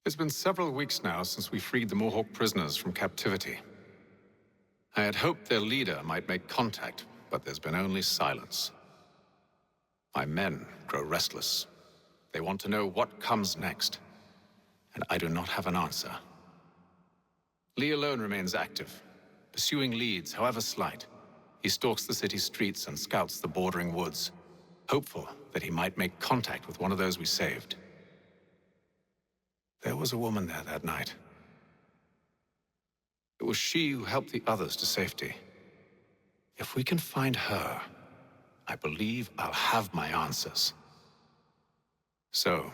It's been several weeks now since we freed the Mohawk prisoners from captivity. I had hoped their leader might make contact, but there's been only silence. My men grow restless. They want to know what comes next, and I do not have an answer. Lee alone remains active, pursuing leads, however slight. He stalks the city streets and scouts the bordering woods, hopeful that he might make contact with one of those we saved. There was a woman there that night. It was she who helped the others to safety. If we can find her, I believe I'll have my answers. So,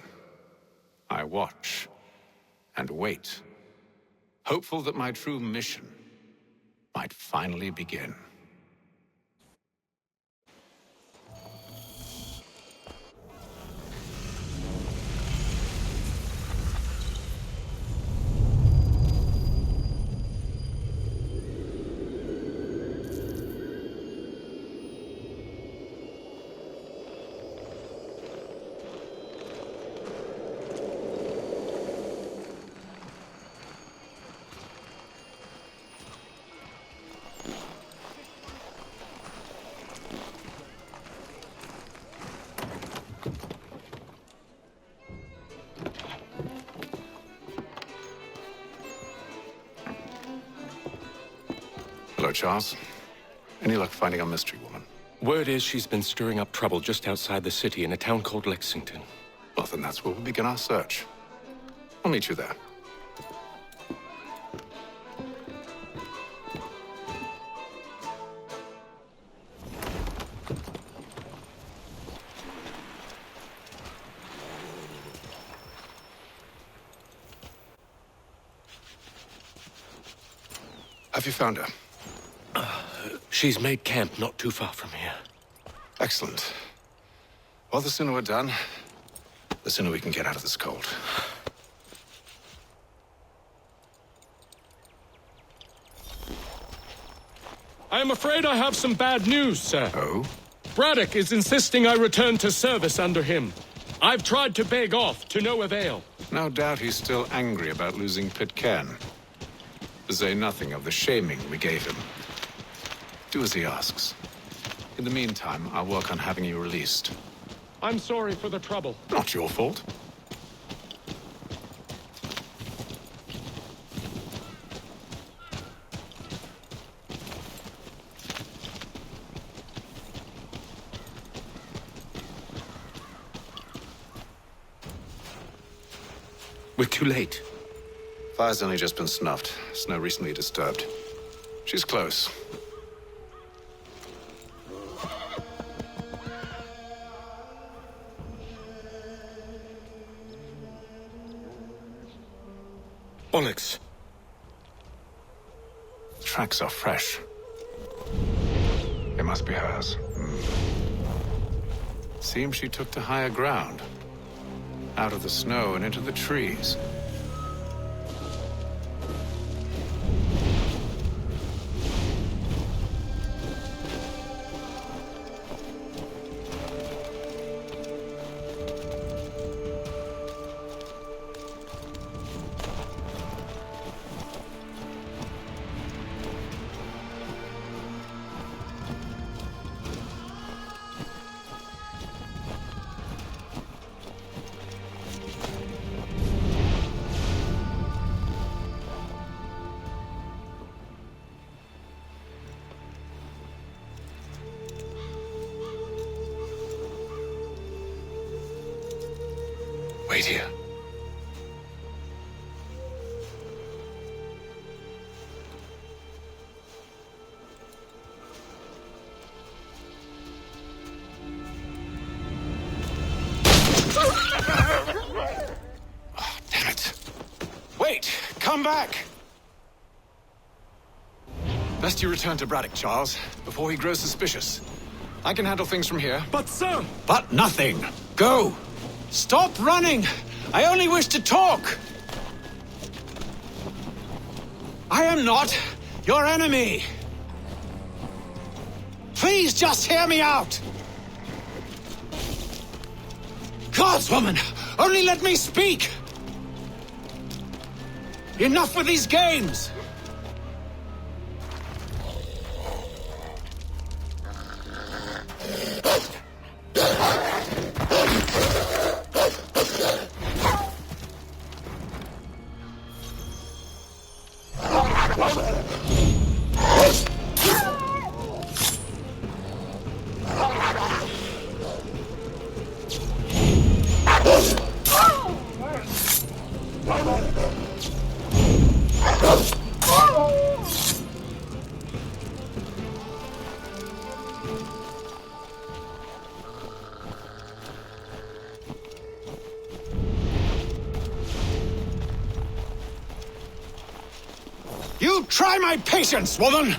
I watch and wait, hopeful that my true mission might finally begin. Hello, Charles. Any luck finding our mystery woman? Word is she's been stirring up trouble just outside the city in a town called Lexington. Well, then that's where we'll begin our search. I'll meet you there. Have you found her? She's made camp not too far from here. Excellent. Well, the sooner we're done, the sooner we can get out of this cold. I am afraid I have some bad news, sir. Oh? Braddock is insisting I return to service under him. I've tried to beg off, to no avail. No doubt he's still angry about losing Pitcairn. To say nothing of the shaming we gave him. Do as he asks. In the meantime, I'll work on having you released. I'm sorry for the trouble. Not your fault. We're too late. Fire's only just been snuffed. Snow recently disturbed. She's close. Onyx. Tracks are fresh. They must be hers. Seems she took to higher ground. Out of the snow and into the trees. Wait here. Oh, damn it. Wait! Come back! Best you return to Braddock, Charles, before he grows suspicious. I can handle things from here. But, sir! But nothing! Go! Stop running! I only wish to talk! I am not your enemy! Please just hear me out! Gods, woman! Only let me speak! Enough with these games! You try my patience, woman!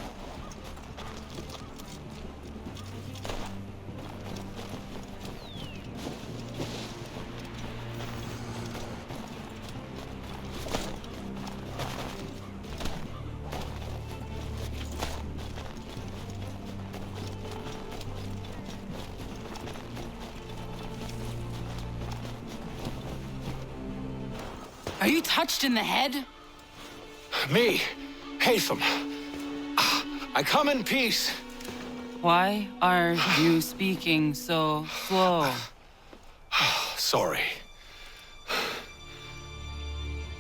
Are you touched in the head? Me, Hatham. I come in peace. Why are you speaking so slow? Sorry.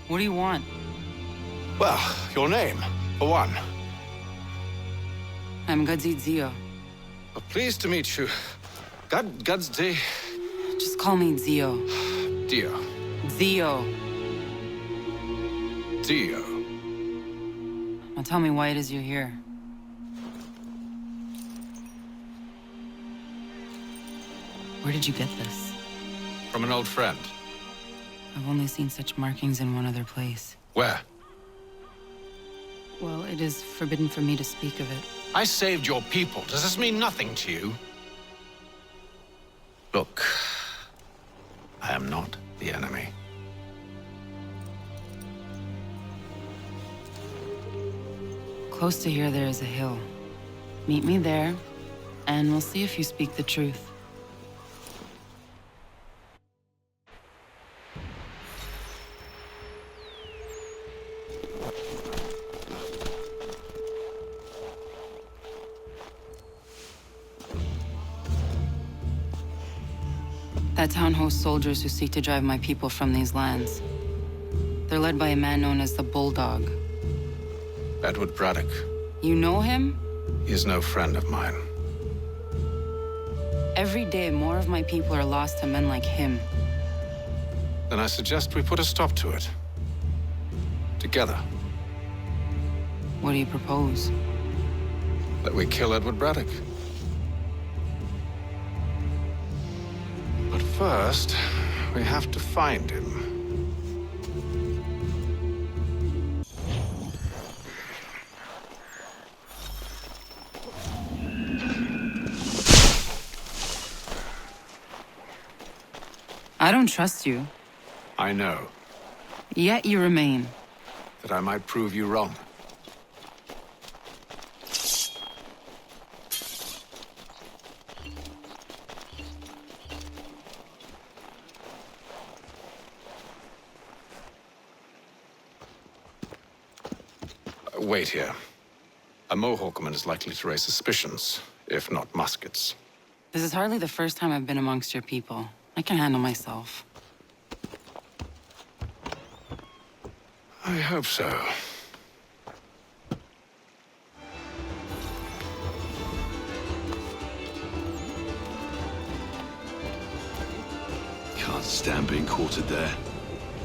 What do you want? Well, your name, for one. I'm Gadzid Zio. Well, pleased to meet you. God's day. Just call me Zio. Dio. Zio. Dio. Now tell me why it is you're here. Where did you get this? From an old friend. I've only seen such markings in one other place. Where? Well, it is forbidden for me to speak of it. I saved your people. Does this mean nothing to you? Look, I am not the enemy. Close to here, there is a hill. Meet me there, and we'll see if you speak the truth. That town hosts soldiers who seek to drive my people from these lands. They're led by a man known as the Bulldog. Edward Braddock. You know him? He is no friend of mine. Every day, more of my people are lost to men like him. Then I suggest we put a stop to it. Together. What do you propose? That we kill Edward Braddock. But first, we have to find him. I don't trust you. I know. Yet you remain. That I might prove you wrong. Wait here. A Mohawkman is likely to raise suspicions, if not muskets. This is hardly the first time I've been amongst your people. I can handle myself. I hope so. Can't stand being quartered there.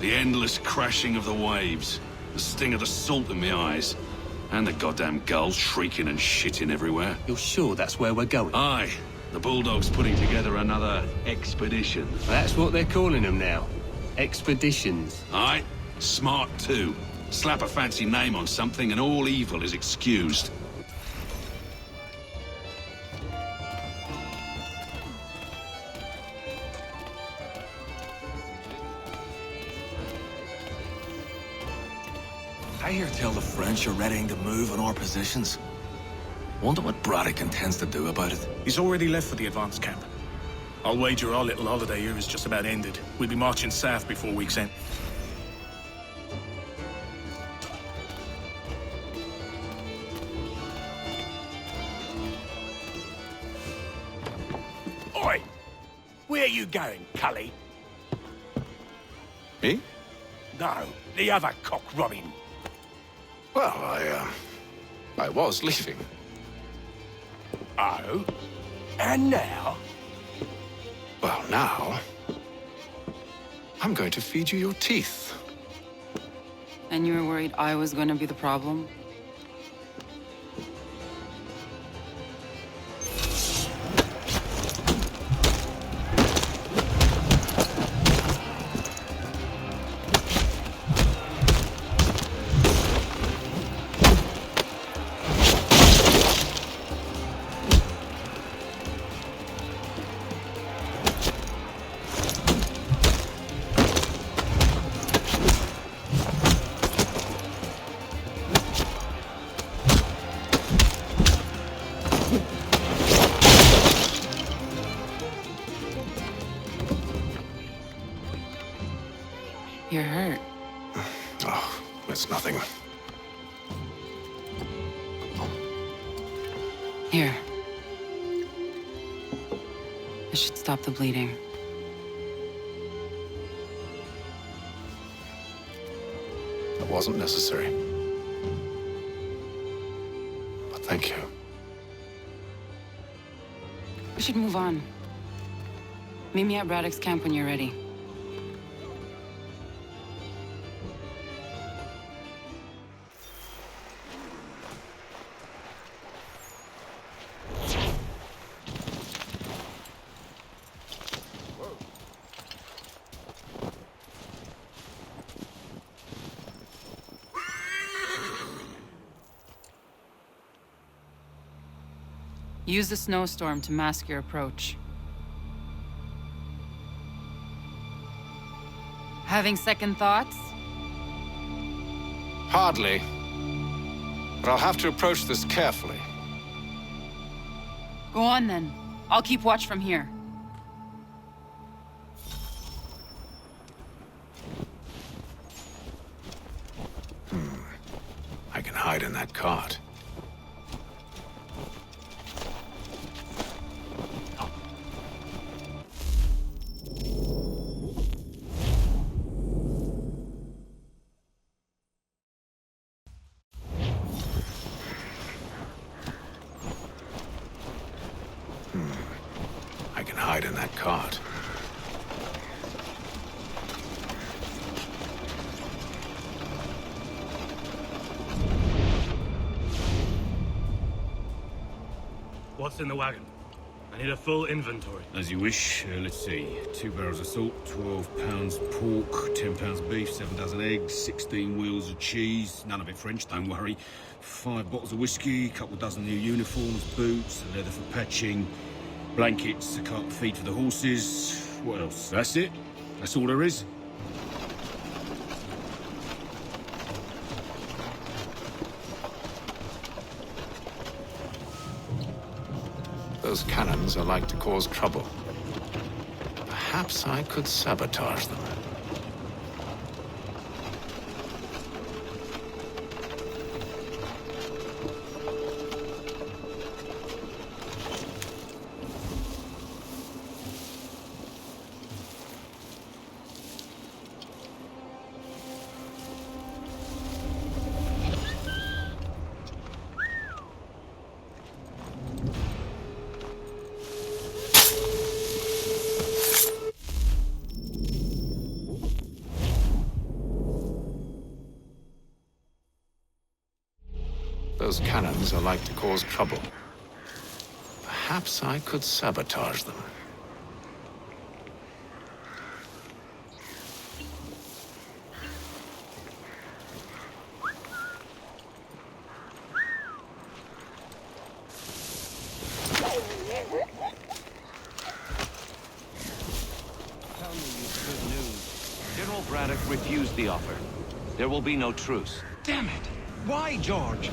The endless crashing of the waves, the sting of the salt in my eyes, and the goddamn gulls shrieking and shitting everywhere. You're sure that's where we're going? Aye, the Bulldog's putting together another expedition. That's what they're calling them now. Expeditions. Aye, smart too. Slap a fancy name on something and all evil is excused. I hear tell the French are readying to move on our positions. Wonder what Braddock intends to do about it. He's already left for the advance camp. I'll wager our little holiday here is just about ended. We'll be marching south before week's end. Where you going, Cully? Me? No, the other cock Robin. Well, I was leaving. Oh? And now? Well, now... I'm going to feed you your teeth. And you were worried I was gonna be the problem? You're hurt. Oh, it's nothing. Here. This should stop the bleeding. It wasn't necessary. But thank you. We should move on. Meet me at Braddock's camp when you're ready. Use the snowstorm to mask your approach. Having second thoughts? Hardly. But I'll have to approach this carefully. Go on then. I'll keep watch from here. I can hide in that cart. I can hide in that cart. What's in the wagon? I need a full inventory. As you wish. Let's see. 2 barrels of salt, 12 pounds pork, 10 pounds beef, 7 dozen eggs, 16 wheels of cheese. None of it French, don't worry. 5 bottles of whiskey, couple dozen new uniforms, boots, leather for patching, blankets, a cart of feed for the horses. What else? That's it? That's all there is? Those cannons are like to cause trouble. Perhaps I could sabotage them. Those cannons are like to cause trouble. Perhaps I could sabotage them. Tell me you've good news. General Braddock refused the offer. There will be no truce. Damn it! Why, George?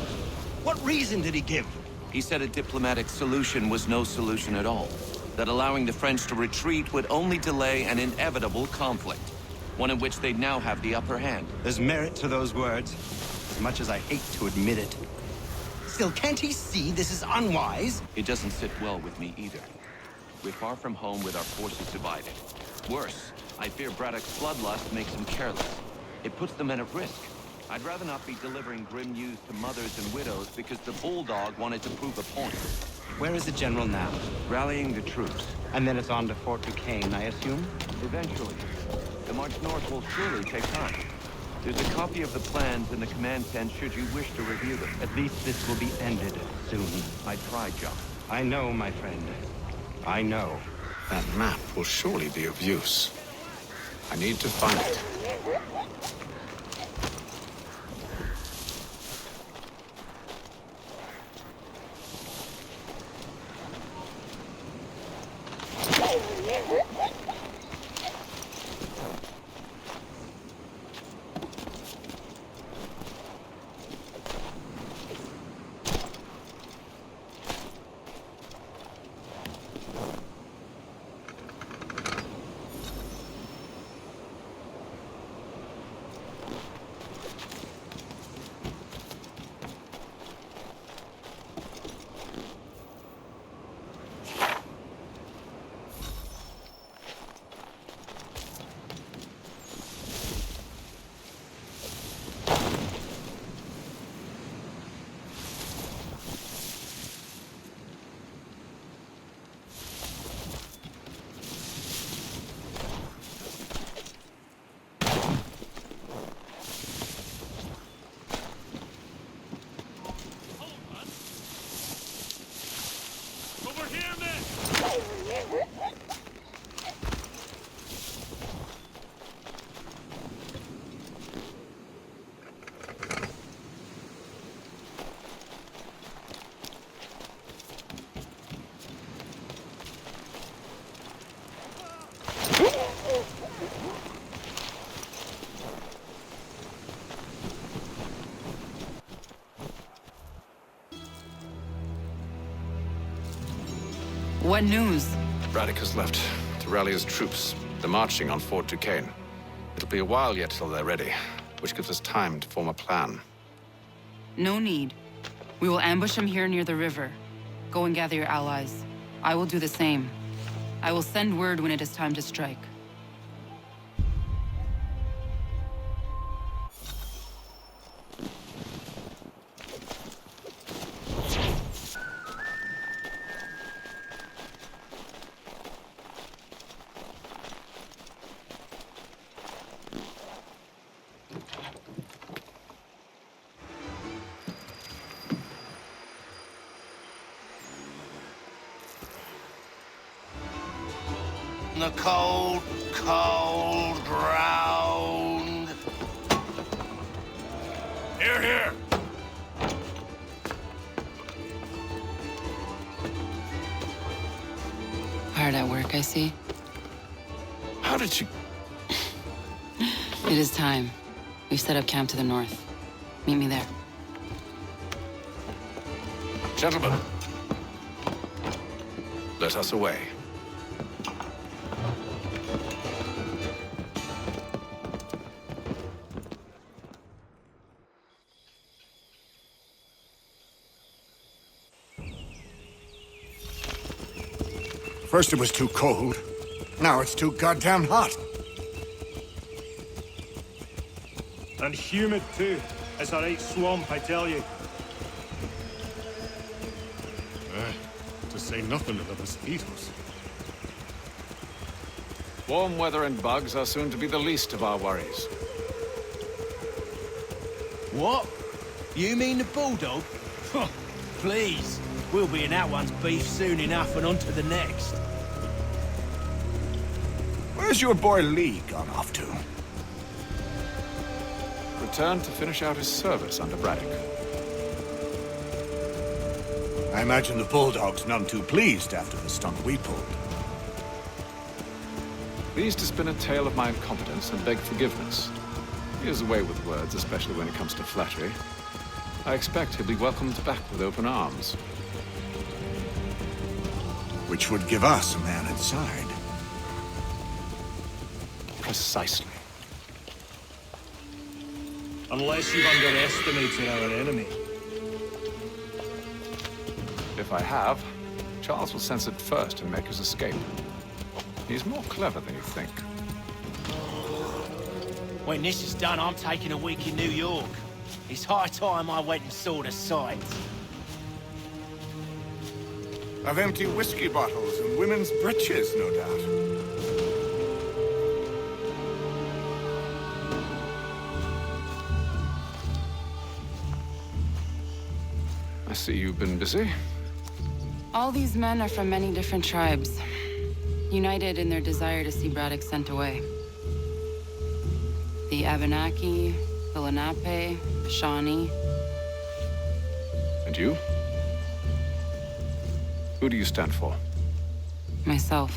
What reason did he give? He said a diplomatic solution was no solution at all. That allowing the French to retreat would only delay an inevitable conflict. One in which they'd now have the upper hand. There's merit to those words, as much as I hate to admit it. Still, can't he see this is unwise? It doesn't sit well with me either. We're far from home with our forces divided. Worse, I fear Braddock's bloodlust makes them careless. It puts the men at risk. I'd rather not be delivering grim news to mothers and widows because the Bulldog wanted to prove a point. Where is the general now? Rallying the troops. And then it's on to Fort Duquesne, I assume? Eventually. The march north will surely take time. There's a copy of the plans in the command tent should you wish to review them. At least this will be ended soon. I tried, John. I know, my friend. I know. That map will surely be of use. I need to find it. What news? Braddock has left to rally his troops. They're marching on Fort Duquesne. It'll be a while yet till they're ready, which gives us time to form a plan. No need. We will ambush him here near the river. Go and gather your allies. I will do the same. I will send word when it is time to strike. The cold, cold ground. Here, here! Hard at work, I see. How did you... It is time. We've set up camp to the north. Meet me there. Gentlemen, let us away. First it was too cold. Now it's too goddamn hot. And humid too. It's a right swamp, I tell you. To say nothing of the mosquitoes. Warm weather and bugs are soon to be the least of our worries. What? You mean the Bulldog? Please. We'll be in that one's beef soon enough and on to the next. Where's your boy Lee gone off to? Returned to finish out his service under Braddock. I imagine the Bulldog's none too pleased after the stunt we pulled. Pleased to spin a tale of my incompetence and beg forgiveness. He has a way with words, especially when it comes to flattery. I expect he'll be welcomed back with open arms. Which would give us a man inside. Precisely. Unless you've underestimated our enemy. If I have, Charles will sense it first and make his escape. He's more clever than you think. When this is done, I'm taking a week in New York. It's high time I went and saw the sights. Of empty whiskey bottles and women's breeches, no doubt. I see you've been busy. All these men are from many different tribes, united in their desire to see Braddock sent away. The Abenaki, the Lenape, the Shawnee. And you? Who do you stand for? Myself.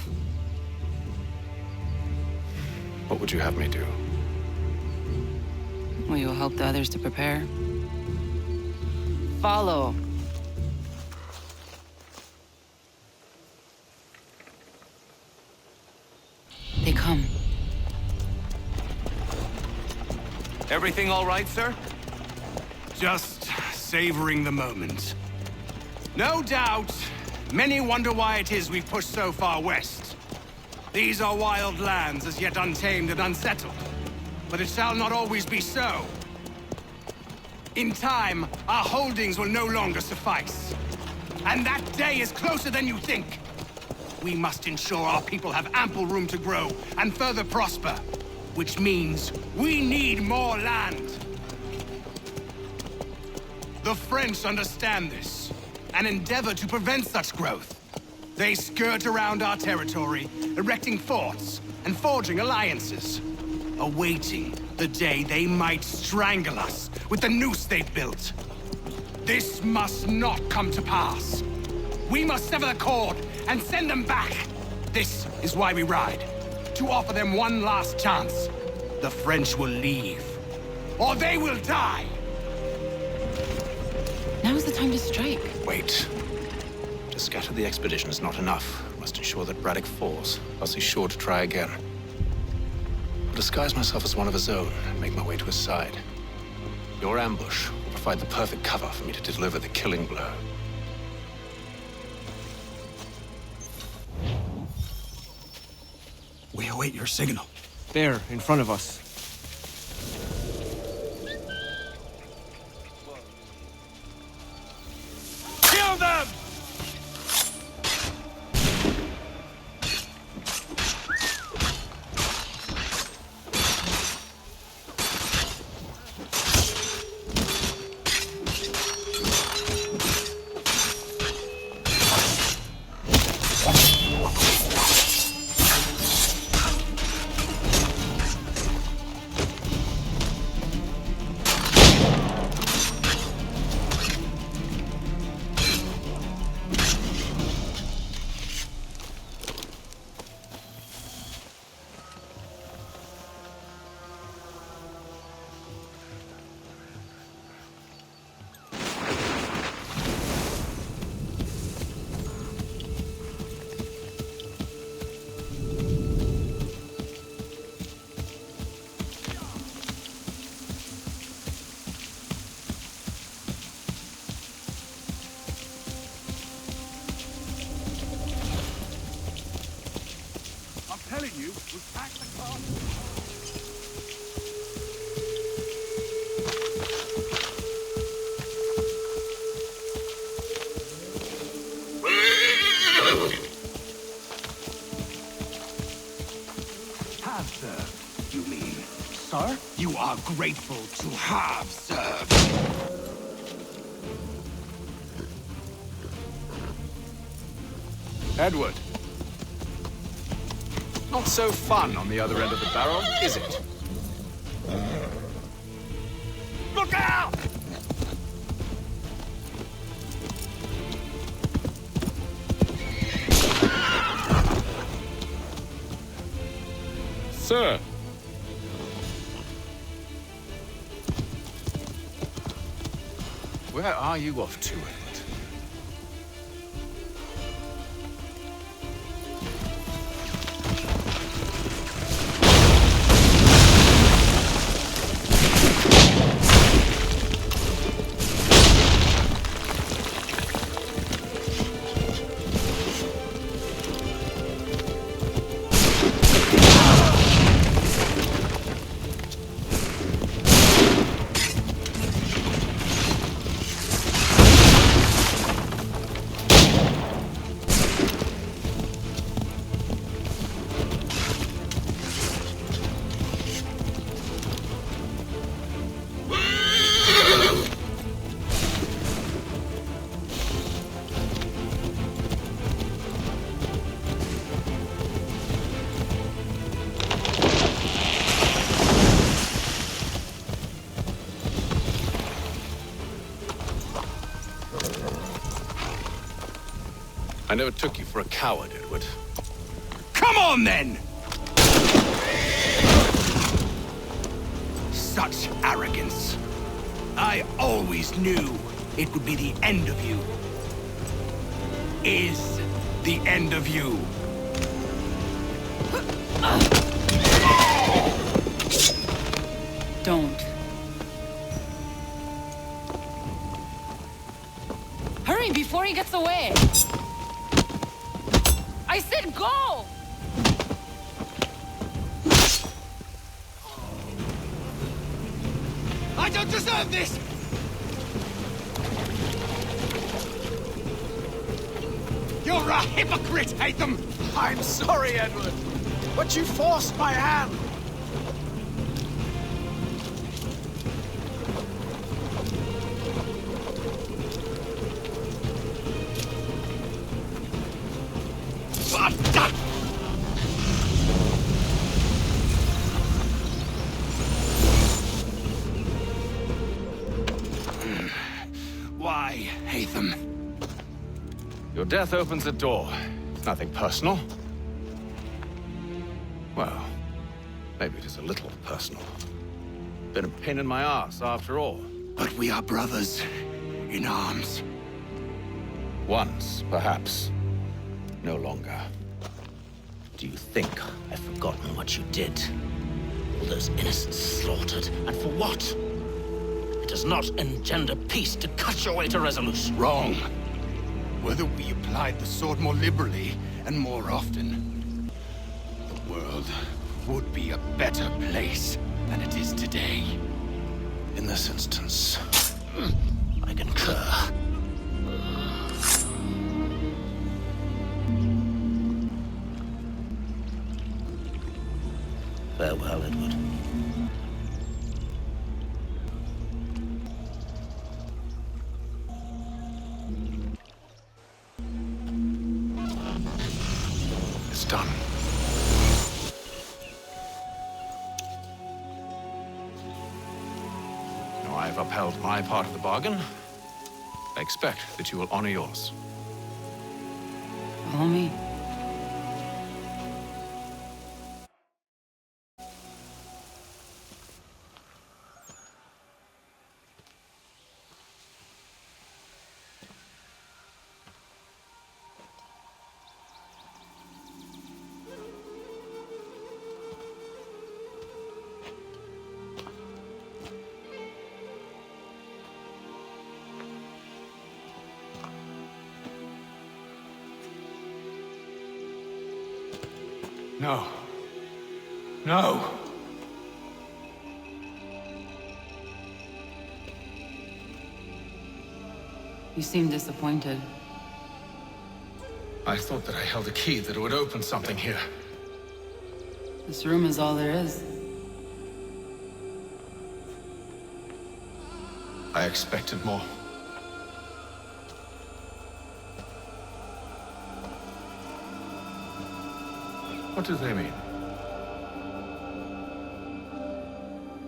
What would you have me do? Will you help the others to prepare? Follow. They come. Everything all right, sir? Just savoring the moment. No doubt, many wonder why it is we've pushed so far west. These are wild lands, as yet untamed and unsettled. But it shall not always be so. In time, our holdings will no longer suffice. And that day is closer than you think. We must ensure our people have ample room to grow and further prosper. Which means we need more land. The French understand this, and endeavor to prevent such growth. They skirt around our territory, erecting forts and forging alliances, awaiting the day they might strangle us with the noose they've built. This must not come to pass. We must sever the cord and send them back. This is why we ride. To offer them one last chance. The French will leave, or they will die! Now is the time to strike. Wait. To scatter the expedition is not enough. We must ensure that Braddock falls, else he's sure to try again. I'll disguise myself as one of his own and make my way to his side. Your ambush will provide the perfect cover for me to deliver the killing blow. We await your signal. There, in front of us. Kill them! Telling you, we packed the car. Have served, you mean? Sir? You are grateful to have served. Edward. Not so fun on the other end of the barrel, is it? Look out! Sir. Where are you off to, Edward? I never took you for a coward, Edward. Come on, then! Such arrogance. I always knew it would be the end of you. Is the end of you. Don't. Hurry before he gets away! I said go! I don't deserve this! You're a hypocrite, Hatham! I'm sorry, Edward, but you forced my hand. Why, Hatham? Your death opens a door. It's nothing personal. Well, maybe it is a little personal. Been a pain in my ass, after all. But we are brothers in arms. Once, perhaps. No longer. Do you think I've forgotten what you did? All those innocents slaughtered, and for what? It does not engender peace to cut your way to resolution. Wrong. Whether we applied the sword more liberally and more often, the world would be a better place than it is today. In this instance, I concur. Farewell, Edward. It's done. Now I've upheld my part of the bargain. I expect that you will honor yours. Follow me. No. No! You seem disappointed. I thought that I held a key that would open something here. This room is all there is. I expected more. What do they mean?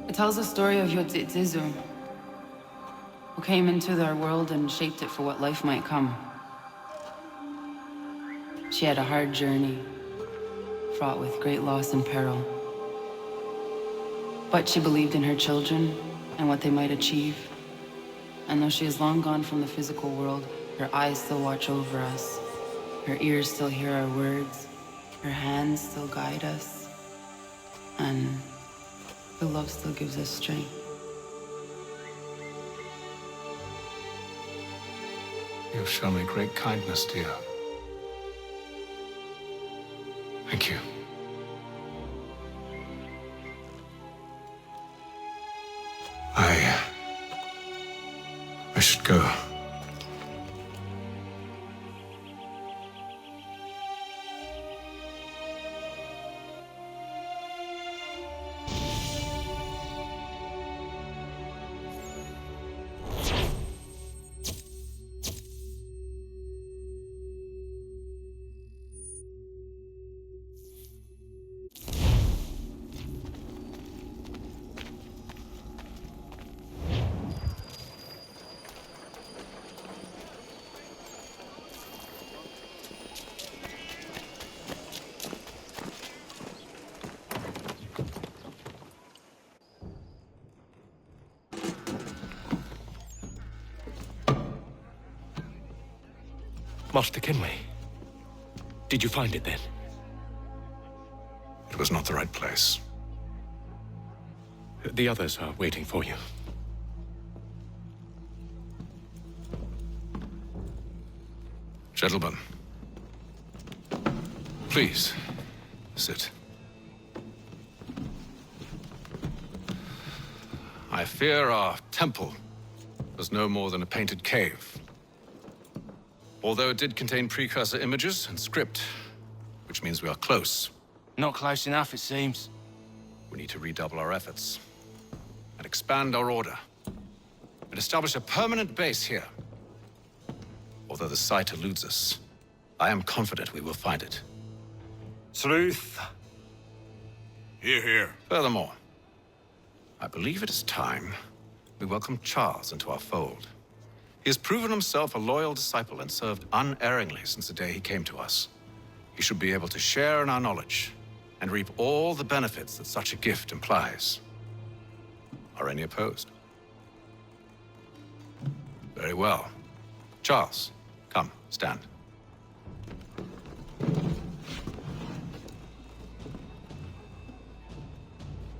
It tells the story of Yotzitzizu, who came into their world and shaped it for what life might come. She had a hard journey, fraught with great loss and peril. But she believed in her children and what they might achieve. And though she is long gone from the physical world, her eyes still watch over us. Her ears still hear our words. Her hands still guide us. And her love still gives us strength. You have shown me great kindness, dear. Thank you. I should go. Master Kenway. Did you find it then? It was not the right place. The others are waiting for you. Gentlemen, please, sit. I fear our temple was no more than a painted cave. Although it did contain precursor images and script, which means we are close. Not close enough, it seems. We need to redouble our efforts and expand our order and establish a permanent base here. Although the site eludes us, I am confident we will find it. Truth. Hear, hear. Furthermore, I believe it is time we welcome Charles into our fold. He has proven himself a loyal disciple and served unerringly since the day he came to us. He should be able to share in our knowledge and reap all the benefits that such a gift implies. Are any opposed? Very well. Charles, come, stand.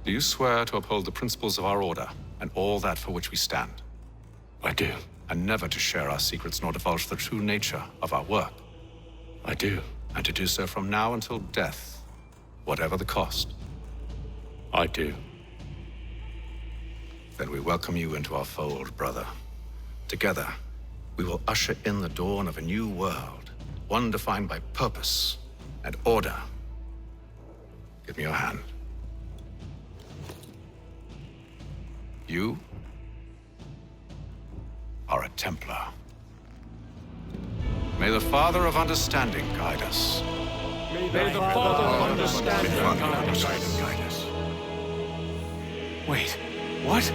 Do you swear to uphold the principles of our order and all that for which we stand? I do. And never to share our secrets nor divulge the true nature of our work? I do. And to do so from now until death, whatever the cost? I do. Then we welcome you into our fold, brother. Together, we will usher in the dawn of a new world, one defined by purpose and order. Give me your hand. You are a Templar. May the Father of Understanding guide us. May the Father of Understanding guide us. Wait, what?